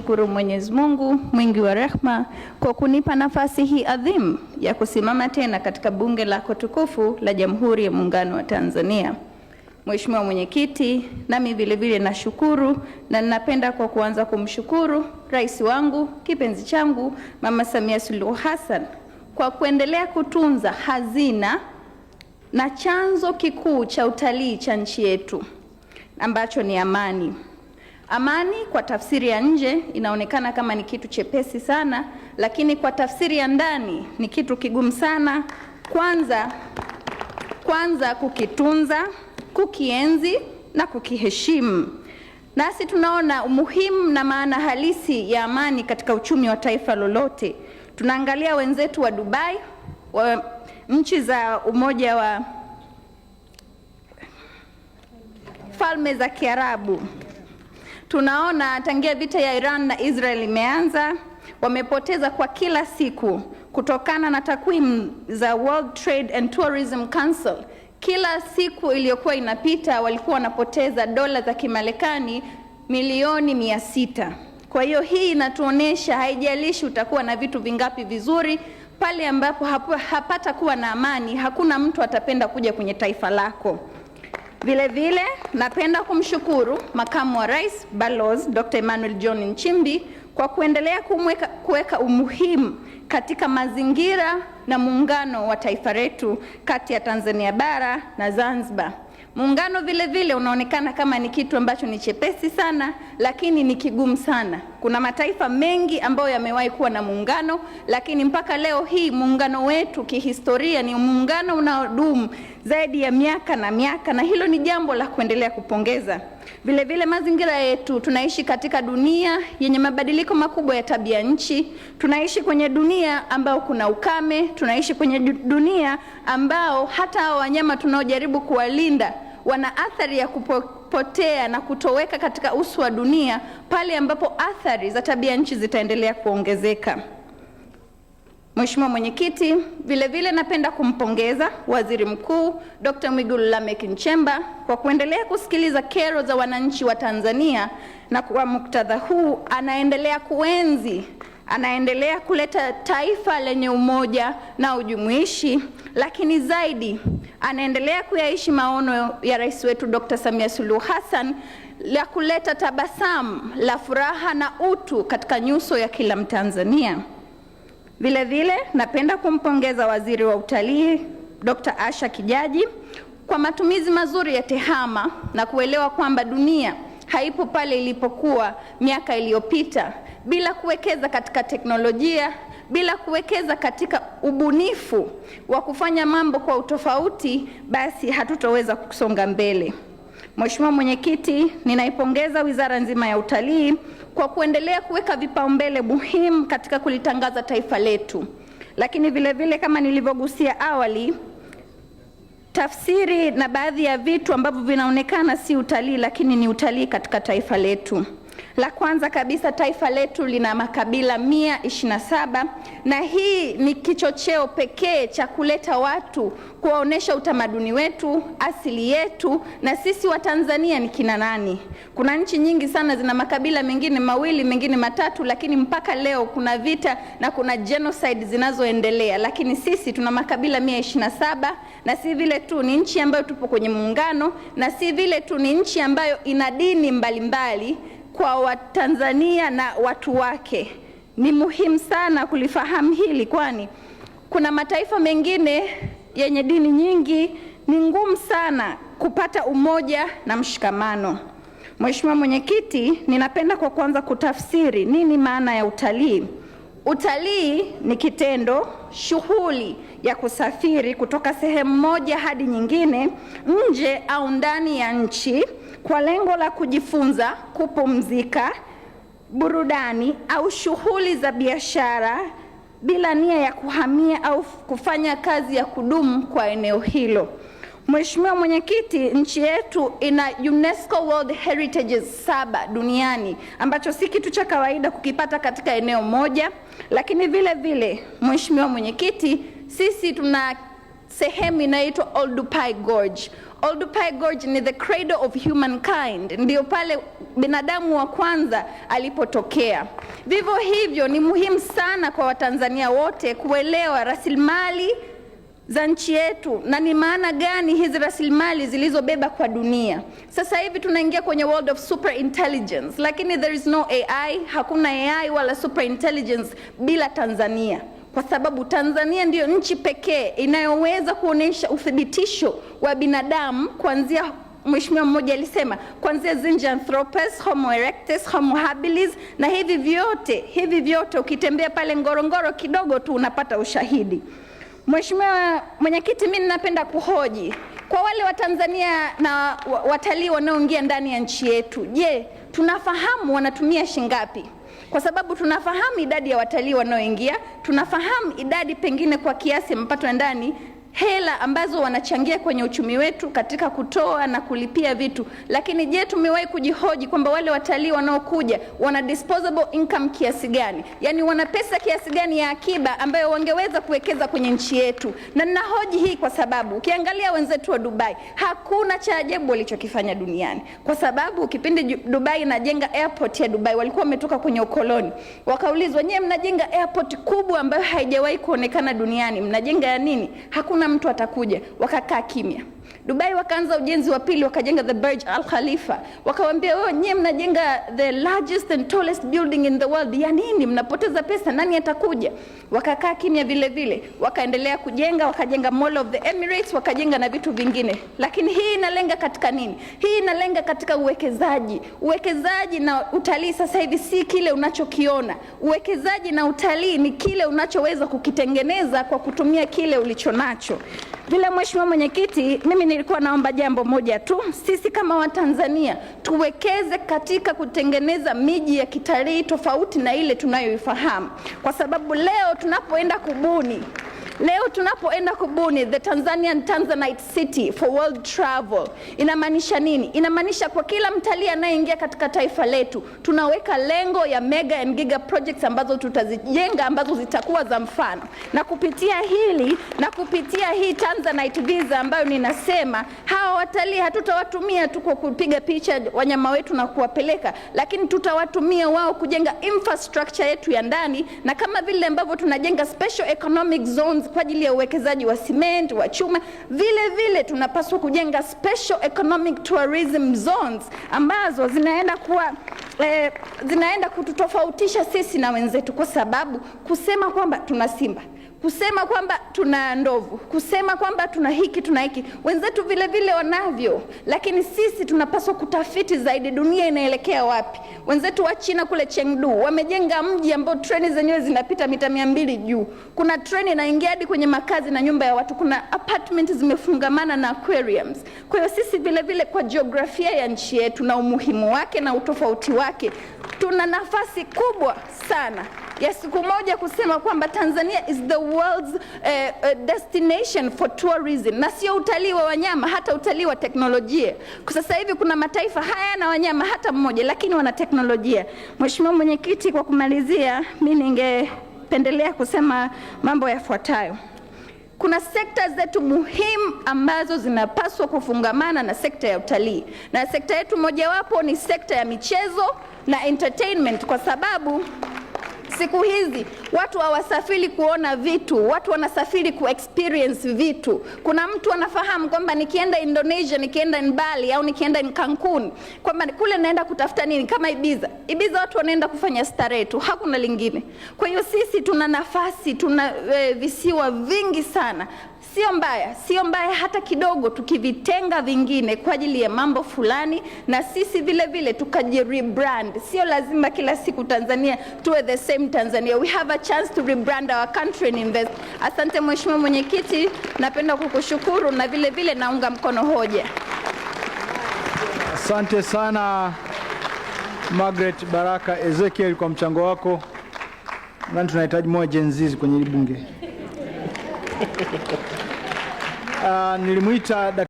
kumshukuru Mwenyezi Mungu mwingi wa rehema kwa kunipa nafasi hii adhimu ya kusimama tena katika bunge lako tukufu la Jamhuri ya Muungano wa Tanzania. Mheshimiwa Mwenyekiti, nami vile vile nashukuru na ninapenda kwa kuanza kumshukuru Rais wangu kipenzi changu Mama Samia Suluhu Hassan kwa kuendelea kutunza hazina na chanzo kikuu cha utalii cha nchi yetu ambacho ni amani. Amani kwa tafsiri ya nje inaonekana kama ni kitu chepesi sana, lakini kwa tafsiri ya ndani ni kitu kigumu sana. Kwanza kukitunza, kukienzi na kukiheshimu. Nasi tunaona umuhimu na maana halisi ya amani katika uchumi wa taifa lolote. Tunaangalia wenzetu wa Dubai, wa nchi za Umoja wa Falme za Kiarabu. Tunaona tangia vita ya Iran na Israel imeanza, wamepoteza kwa kila siku, kutokana na takwimu za World Trade and Tourism Council, kila siku iliyokuwa inapita walikuwa wanapoteza dola za Kimarekani milioni 600. Kwa hiyo hii inatuonesha haijalishi utakuwa na vitu vingapi vizuri, pale ambapo hapata kuwa na amani, hakuna mtu atapenda kuja kwenye taifa lako. Vile vile napenda kumshukuru Makamu wa Rais Balozi Dr. Emmanuel John Nchimbi kwa kuendelea kuweka umuhimu katika mazingira na muungano wa taifa letu kati ya Tanzania bara na Zanzibar. Muungano vile vile unaonekana kama ni kitu ambacho ni chepesi sana, lakini ni kigumu sana. Kuna mataifa mengi ambayo yamewahi kuwa na muungano, lakini mpaka leo hii muungano wetu kihistoria ni muungano unaodumu zaidi ya miaka na miaka, na hilo ni jambo la kuendelea kupongeza. Vile vile mazingira yetu, tunaishi katika dunia yenye mabadiliko makubwa ya tabia nchi. Tunaishi kwenye dunia ambao kuna ukame, tunaishi kwenye dunia ambao hata wanyama tunaojaribu kuwalinda wana athari ya kupotea na kutoweka katika uso wa dunia pale ambapo athari za tabia nchi zitaendelea kuongezeka. Mheshimiwa Mwenyekiti, vile vile napenda kumpongeza Waziri Mkuu Dr. Mwigulu Lameck Nchemba kwa kuendelea kusikiliza kero za wananchi wa Tanzania, na kwa muktadha huu anaendelea kuleta taifa lenye umoja na ujumuishi, lakini zaidi anaendelea kuyaishi maono ya Rais wetu Dr. Samia Suluhu Hassan la kuleta tabasamu la furaha na utu katika nyuso ya kila Mtanzania. Vile vile napenda kumpongeza Waziri wa Utalii Dr. Asha Kijaji kwa matumizi mazuri ya TEHAMA na kuelewa kwamba dunia haipo pale ilipokuwa miaka iliyopita. Bila kuwekeza katika teknolojia, bila kuwekeza katika ubunifu wa kufanya mambo kwa utofauti, basi hatutoweza kusonga mbele. Mheshimiwa Mwenyekiti, ninaipongeza wizara nzima ya utalii kwa kuendelea kuweka vipaumbele muhimu katika kulitangaza taifa letu. Lakini vile vile kama nilivyogusia awali, tafsiri na baadhi ya vitu ambavyo vinaonekana si utalii lakini ni utalii katika taifa letu. La kwanza kabisa, taifa letu lina makabila 127, na hii ni kichocheo pekee cha kuleta watu kuwaonesha utamaduni wetu, asili yetu, na sisi wa Tanzania ni kina nani. Kuna nchi nyingi sana zina makabila mengine mawili, mengine matatu, lakini mpaka leo kuna vita na kuna genocide zinazoendelea, lakini sisi tuna makabila 127, na si vile tu ni nchi ambayo tupo kwenye muungano, na si vile tu ni nchi ambayo ina dini mbalimbali kwa Watanzania na watu wake. Ni muhimu sana kulifahamu hili, kwani kuna mataifa mengine yenye dini nyingi, ni ngumu sana kupata umoja na mshikamano. Mheshimiwa Mwenyekiti, ninapenda kwa kwanza kutafsiri nini maana ya utalii. Utalii ni kitendo, shughuli ya kusafiri kutoka sehemu moja hadi nyingine, nje au ndani ya nchi, kwa lengo la kujifunza, kupumzika, burudani au shughuli za biashara, bila nia ya kuhamia au kufanya kazi ya kudumu kwa eneo hilo. Mheshimiwa Mwenyekiti, nchi yetu ina UNESCO World Heritages 7 duniani, ambacho si kitu cha kawaida kukipata katika eneo moja. Lakini vile vile, Mheshimiwa Mwenyekiti, sisi tuna sehemu inaitwa Oldupai Gorge. Oldupai Gorge ni the cradle of humankind, ndio pale binadamu wa kwanza alipotokea. Vivyo hivyo ni muhimu sana kwa Watanzania wote kuelewa rasilimali za nchi yetu na ni maana gani hizi rasilimali zilizobeba kwa dunia. Sasa hivi tunaingia kwenye world of super intelligence, lakini there is no AI, hakuna AI wala super intelligence bila Tanzania. Kwa sababu Tanzania ndiyo nchi pekee inayoweza kuonesha uthibitisho wa binadamu kuanzia, mheshimiwa mmoja alisema, kuanzia Zinjanthropus, Homo erectus, Homo habilis, na hivi vyote ukitembea pale Ngorongoro kidogo tu unapata ushahidi. Mheshimiwa Mwenyekiti, mimi ninapenda kuhoji kwa wale wa Tanzania na watalii wanaoingia ndani ya nchi yetu. Je, tunafahamu wanatumia shingapi? Kwa sababu tunafahamu idadi ya watalii wanaoingia, tunafahamu idadi pengine kwa kiasi mapato ya ndani, hela ambazo wanachangia kwenye uchumi wetu katika kutoa na kulipia vitu. Lakini je, tumewahi kujihoji kwamba wale watalii wanaokuja wana disposable income kiasi gani? Yaani wana pesa kiasi gani ya akiba ambayo wangeweza kuwekeza kwenye nchi yetu? Na ninahoji hii kwa sababu ukiangalia wenzetu wa Dubai, hakuna cha ajabu walichokifanya duniani. Kwa sababu kipindi Dubai inajenga airport ya Dubai, walikuwa wametoka kwenye ukoloni. Wakaulizwa, "Nyewe mnajenga airport kubwa ambayo haijawahi kuonekana duniani, mnajenga ya nini?" Hakuna mtu atakuja. Wakakaa kimya. Dubai wakaanza ujenzi wa pili, wakajenga the Burj Al Khalifa. Wakawaambia, "Wewe nyewe mnajenga the largest and tallest building in the world. Ya nini? Mnapoteza pesa, nani atakuja?" Wakakaa kimya vile vile. Wakaendelea kujenga, wakajenga Mall of the Emirates, wakajenga na vitu vingine. Lakini hii inalenga katika nini? Hii inalenga katika uwekezaji. Uwekezaji na utalii sasa hivi si kile unachokiona. Uwekezaji na utalii ni kile unachoweza kukitengeneza kwa kutumia kile ulichonacho. Vile Mheshimiwa Mwenyekiti, mimi nilikuwa naomba jambo moja tu. Sisi kama Watanzania tuwekeze katika kutengeneza miji ya kitalii tofauti na ile tunayoifahamu. Kwa sababu leo tunapoenda kubuni the Tanzanian Tanzanite City for world travel, inamaanisha nini? Inamaanisha kwa kila mtalii anayeingia katika taifa letu, tunaweka lengo ya mega and giga projects ambazo tutazijenga, ambazo zitakuwa za mfano. Na kupitia hii Tanzanite visa ambayo ninasema, hawa watalii hatutawatumia tu kwa kupiga picha wanyama wetu na kuwapeleka, lakini tutawatumia wao kujenga infrastructure yetu ya ndani, na kama vile ambavyo tunajenga special economic zones kwa ajili ya uwekezaji wa cement, wa chuma, vile vile tunapaswa kujenga special economic tourism zones ambazo zinaenda kututofautisha sisi na wenzetu. Kwa sababu kusema kwamba tuna simba, kusema kwamba tuna ndovu, kusema kwamba tuna hiki tuna hiki, wenzetu vile vile wanavyo, lakini sisi tunapaswa kutafiti zaidi dunia inaelekea wapi. Wenzetu wa China kule Chengdu wamejenga mji ambao treni zenyewe zinapita mita 200 juu. Kuna treni inaingia hadi kwenye makazi na nyumba ya watu, kuna apartment zimefungamana na aquariums. Kwa hiyo sisi vile vile kwa jiografia ya nchi yetu na umuhimu wake na utofauti wake, tuna nafasi kubwa sana ya siku moja kusema kwamba Tanzania is the world's destination for tourism, na sio utalii wa wanyama, hata utalii wa teknolojia. Kwa sasa hivi kuna mataifa hayana wanyama hata mmoja, lakini wana teknolojia. Mheshimiwa Mwenyekiti, kwa kumalizia, mimi ningependelea kusema mambo yafuatayo. Kuna sekta zetu muhimu ambazo zinapaswa kufungamana na sekta ya utalii, na sekta yetu mojawapo ni sekta ya michezo na entertainment, kwa sababu siku hizi watu hawasafiri kuona vitu, watu wanasafiri ku-experience vitu. Kuna mtu anafahamu kwamba nikienda Indonesia, nikienda Bali au nikienda Cancun, kwamba kule naenda kutafuta nini? Kama Ibiza watu wanaenda kufanya starehe tu, hakuna lingine. Kwa hiyo sisi tuna nafasi, tuna visiwa vingi sana. Sio mbaya hata kidogo tukivitenga vingine kwa ajili ya mambo fulani, na sisi vile vile tukajirebrand. Sio lazima kila siku Tanzania tuwe the same Tanzania. We have a chance to rebrand our country and invest. Asante Mheshimiwa Mwenyekiti, napenda kukushukuru na vile vile naunga mkono hoja. Asante sana Margaret Baraka Ezekiel kwa mchango wako. Nani tunahitaji moja jenzizi kwenye bunge. Nilimuita